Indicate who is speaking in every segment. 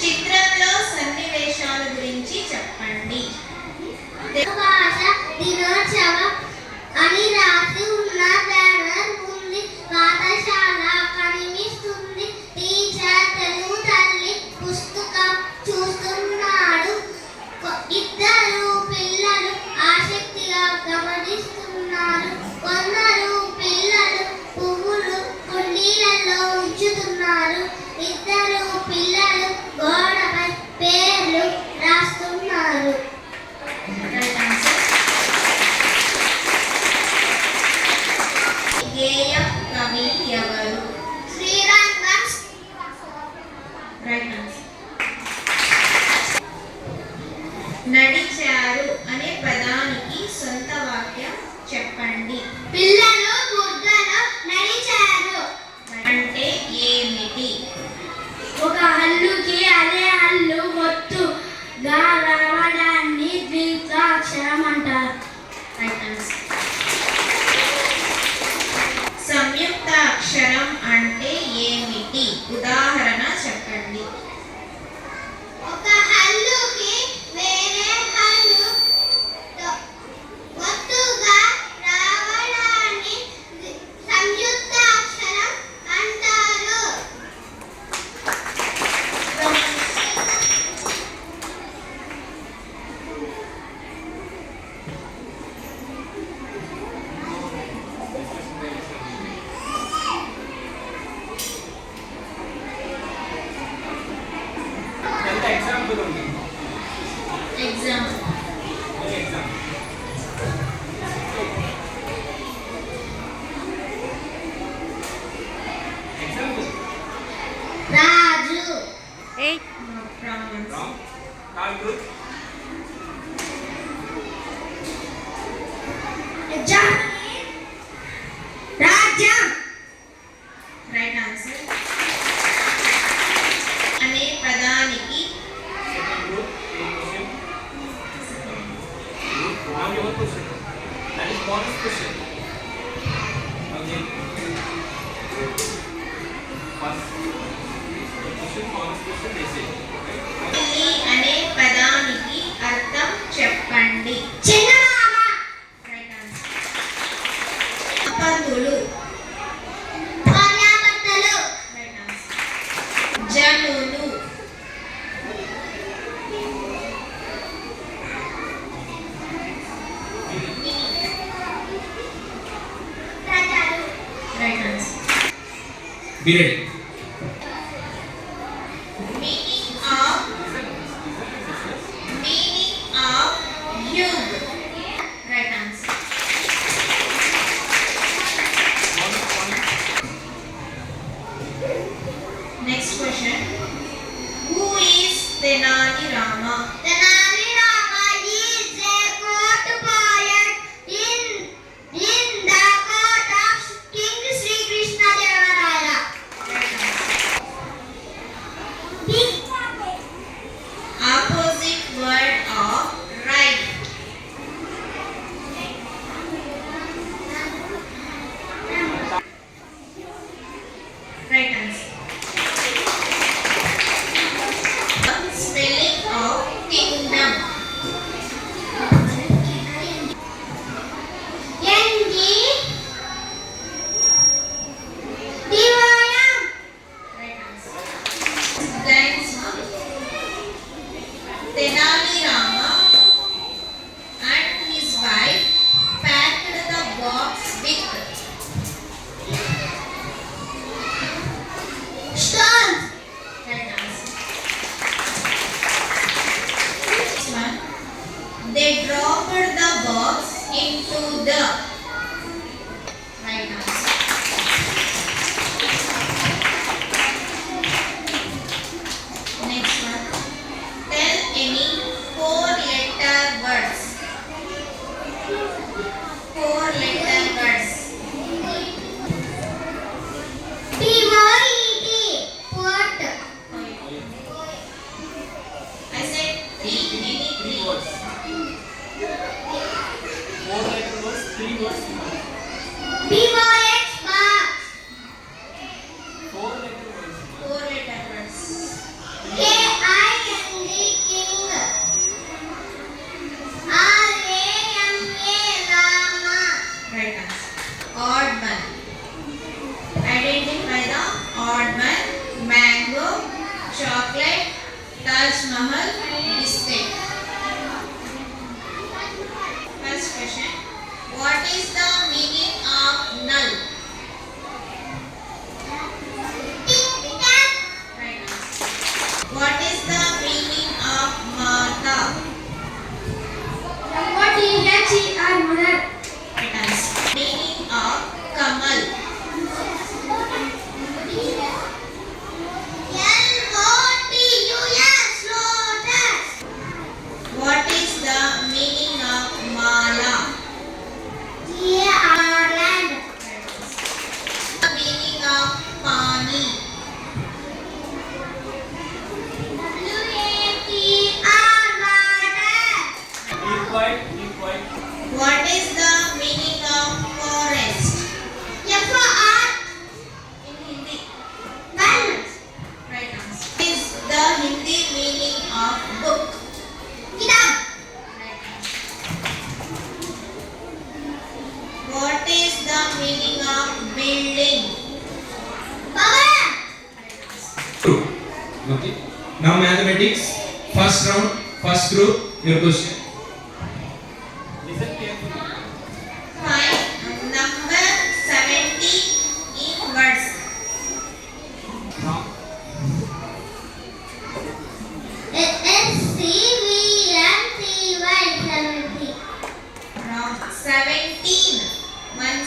Speaker 1: చిత్రంలో సన్నివేశాల గురించి చెప్పండి.
Speaker 2: భాష దినోత్సవం అని రాసి ఉన్న బ్యానర్ ఉంది. పాఠశాల కనిపిస్తుంది. టీచర్ తెలుగు తల్లి పుస్తకం చూస్తున్నాడు. ఇద్దరు పిల్లలు ఆసక్తిగా గమనిస్తున్నారు. కొందరు పిల్లలు పువ్వులు కుండీలలో ఉంచుతున్నారు. ఇద్దరు పిల్లలు గోడపై పేర్లు రాస్తున్నారు.
Speaker 1: గేయం కవి ఎవరు?
Speaker 2: శ్రీరంగం.
Speaker 1: నడిచారు అనే పదానికి సొంత వాక్యం చెప్పండి.
Speaker 2: పిల్లలు బుద్ధలో నడిచారు
Speaker 1: అంటే ఏమిటి?
Speaker 2: ఒక హల్లుకి అదే హల్లు ఒత్తుగా రావడాన్ని ద్విత్వాక్షరం అంటారు.
Speaker 1: సంయుక్త అక్షరం అంటే ఏమిటి? ఉదాహరణ చెప్పండి.
Speaker 2: ఒక హల్లుకి వేరే హల్లు ఒత్తుగా రావడాన్ని సంయుక్త అక్షరం అంటారు.
Speaker 3: ఎగ్జాంపుల్ ఉంది.
Speaker 1: ఎగ్జాంపుల్
Speaker 2: రాజు. రాజ్యం.
Speaker 1: Right answer. అనే పదానికి అనే పదానికి అర్థం చెప్పండి.
Speaker 2: చిన్నమామ.
Speaker 1: Right answer. పంతులు.
Speaker 2: భార్యాభర్తలు.
Speaker 1: Right answer. జనులు.
Speaker 2: ప్రజలు.
Speaker 1: Right answer.
Speaker 3: Period.
Speaker 1: Meaning of Yug. Right answer. Next question. Who is Tenali Rama?
Speaker 2: Tenali Rama is a court poet in the court of King Sri Krishna Devaraya.
Speaker 1: Opposite word of right. Right answer. Spelling of kingdom. Right answer. Thanks, ma'am. Tenali Rama and his wife packed the box with
Speaker 2: Stones.
Speaker 1: right answer. Next one. They dropped the box into the right answer. Next one. Tell any 4-letter words. 4-letter words.
Speaker 2: P-O-E-T. Pot.
Speaker 1: I said any 3 words.
Speaker 3: 4-letter words, 3 words.
Speaker 2: B-O-X. Box.
Speaker 3: 4-letter words.
Speaker 1: 4-letter words.
Speaker 2: K-I
Speaker 1: chocolate, Taj Mahal, biscuit. First question. What is the meaning of null? Right answer. What is the meaning of mata?
Speaker 2: Mother.
Speaker 1: Right answer. Meaning of kamal.
Speaker 2: Lotus.
Speaker 1: What is the meaning of mala?
Speaker 2: Land.
Speaker 1: The meaning of pani.
Speaker 3: Keep quiet, keep quiet.
Speaker 1: What is the meaning of forest? In Hindi. Right answer. What is the Hindi meaning of book? Right answer. What is the meaning of building? Right answer.
Speaker 4: True. Okay. Now mathematics. First round, first group. Your question.
Speaker 3: Listen carefully.
Speaker 1: Find number 70 in words.
Speaker 3: Wrong. Wrong.
Speaker 1: 17.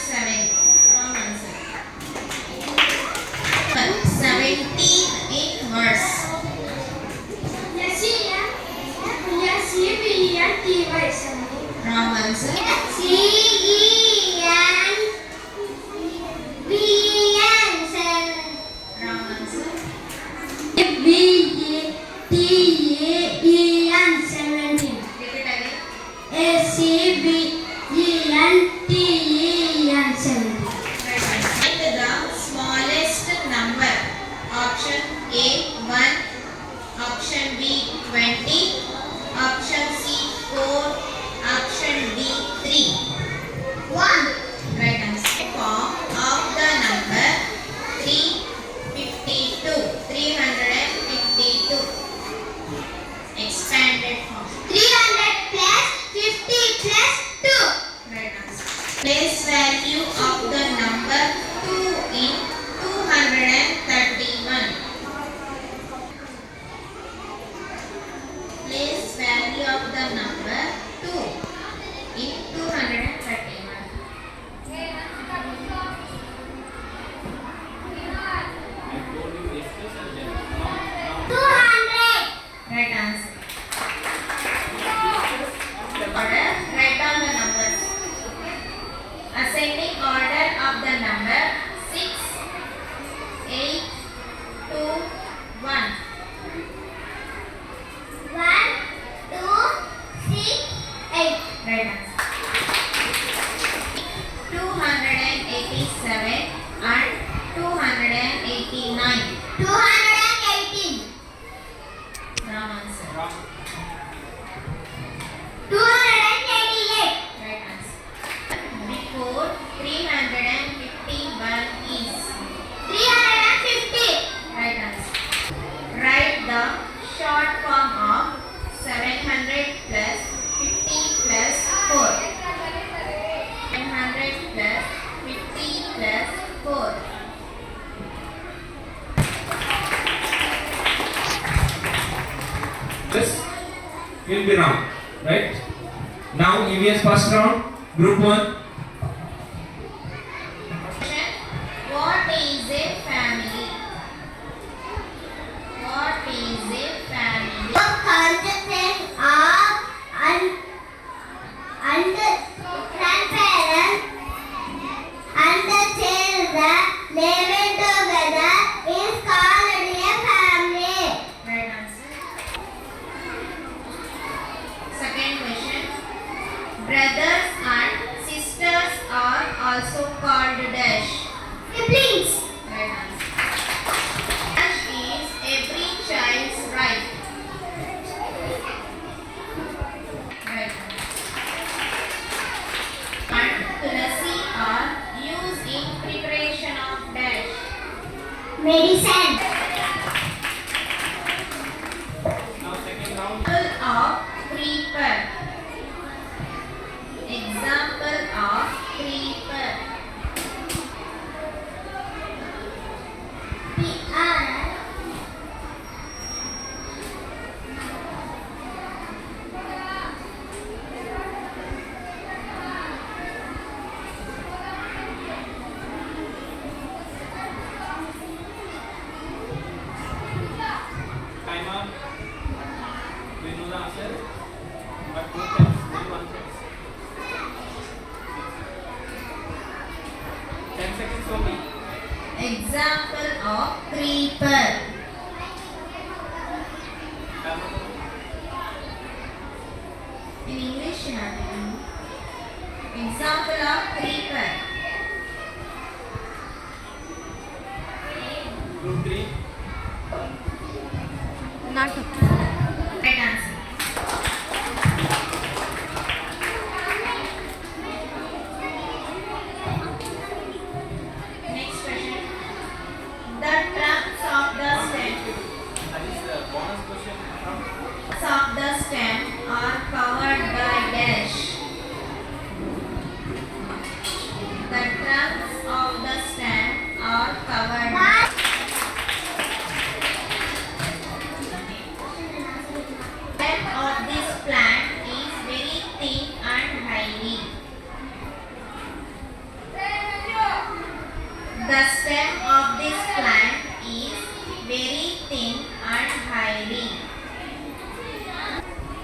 Speaker 1: 17. Wrong answer. 17 in words. Wrong answer. Wrong answer. Repeat again. Right answer. Find the smallest number. Option A 1, option B 20, option C 4, option D 3. Right answer. Form of the number 352. 352. Expanded form. Right answer. Place value of the number 2 in 231. Place value of the number 2 in 231.
Speaker 3: I told you discuss and then wrong.
Speaker 1: Right answer. Order. Write down the numbers. Ascending order of the number 6, 8, 2, 1. Right answer. 287 and 289. Wrong answer.
Speaker 3: Wrong. Right answer.
Speaker 1: Before 351 is. Right answer. Write the short form of 700 plus 50 plus 4. 700 plus 50 plus 4.
Speaker 4: This will be wrong. Right? Now EVS first round. Group 1.
Speaker 1: Question. What is a family? What is a family?
Speaker 2: Grandparents and the children living together is called a family.
Speaker 1: Right answer. Second question. Brothers and sisters creeper. Example of creeper.
Speaker 2: PR.
Speaker 3: Timer. Do you know the answer? But who can do answer? 10 seconds only.
Speaker 1: Example of creeper.
Speaker 3: Timer.
Speaker 1: In English, example of creeper.
Speaker 3: Group 3.
Speaker 1: Right answer. Next question. The trunks of the stem.
Speaker 3: That is the bonus question from
Speaker 1: Of the stem are covered by dash. The trunks of the stem are covered by stem of this plant is very thin and highly. The stem of this plant is very thin and highly.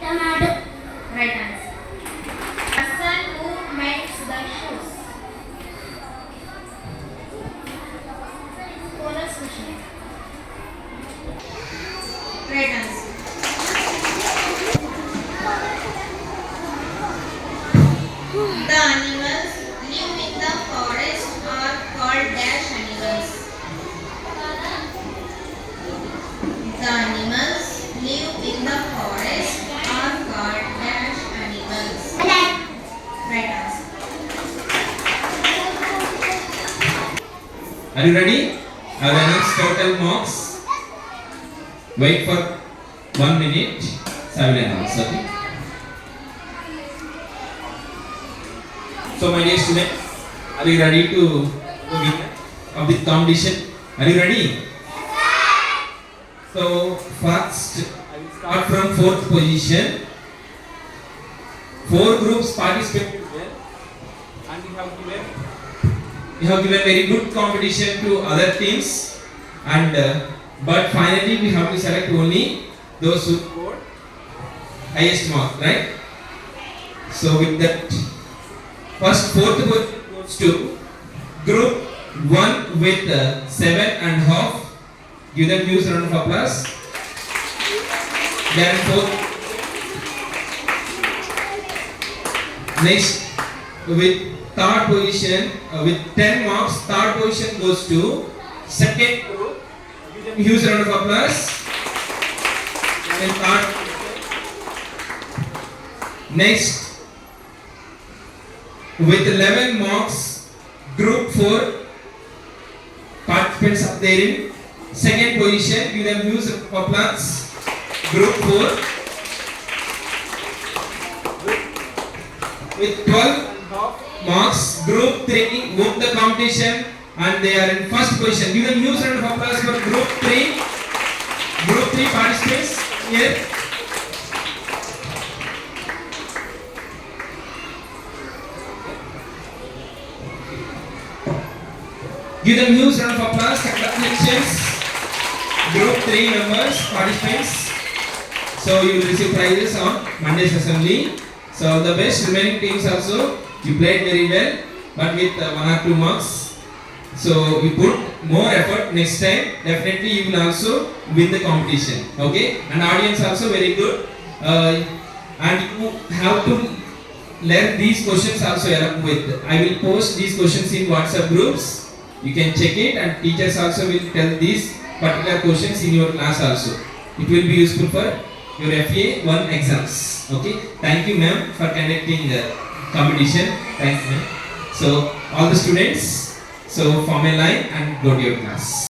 Speaker 2: Tomato.
Speaker 1: Right answer. Person who makes the shoes. Bonus question. Right answer. The animals live in the forest are called dash animals. The animals live in the forest are called dash animals. Right answer.
Speaker 4: Are you ready? I will announce total marks. Wait for 1 minute. So I will announce. Okay. So my dear student, are you ready to begin of the competition? Are you ready? So first,
Speaker 3: I will
Speaker 4: start
Speaker 3: start
Speaker 4: from 4th position. 4 groups participated.
Speaker 3: well. And you have given
Speaker 4: We have given very good competition to other teams, and but finally we have to select only those who
Speaker 3: score.
Speaker 4: highest mark, right? So with that, first 4th position goes to group 1 with 7.5. Give them huge round of applause. They are in 4th. Next, with 3rd position with 10 marks, 3rd position goes to 2nd group. Give them huge round of applause. And 3rd. Next, with 11 marks, group 4 participants are there in 2nd position. Give them huge round of applause. Group 4 with 12 marks, group 3 won the competition and they are in 1st position. Give them huge round of applause for group 3. Group 3 participants here. Give them huge round of applause. Congratulations, group 3 members, participants. So you will receive prizes on Monday's assembly. So the best remaining teams also, you played very well, but with 1 or 2 marks. So you put more effort next time. Definitely you will also win the competition. Okay, and audience also very good. And you have to learn these questions also along with. I will post these questions in WhatsApp groups. You can check it, and teachers also will tell these particular questions in your class also. It will be useful for your FA1 exams. Okay, thank you ma'am for conducting the competition. Thanks ma'am. So all the students, so form a line and go to your class.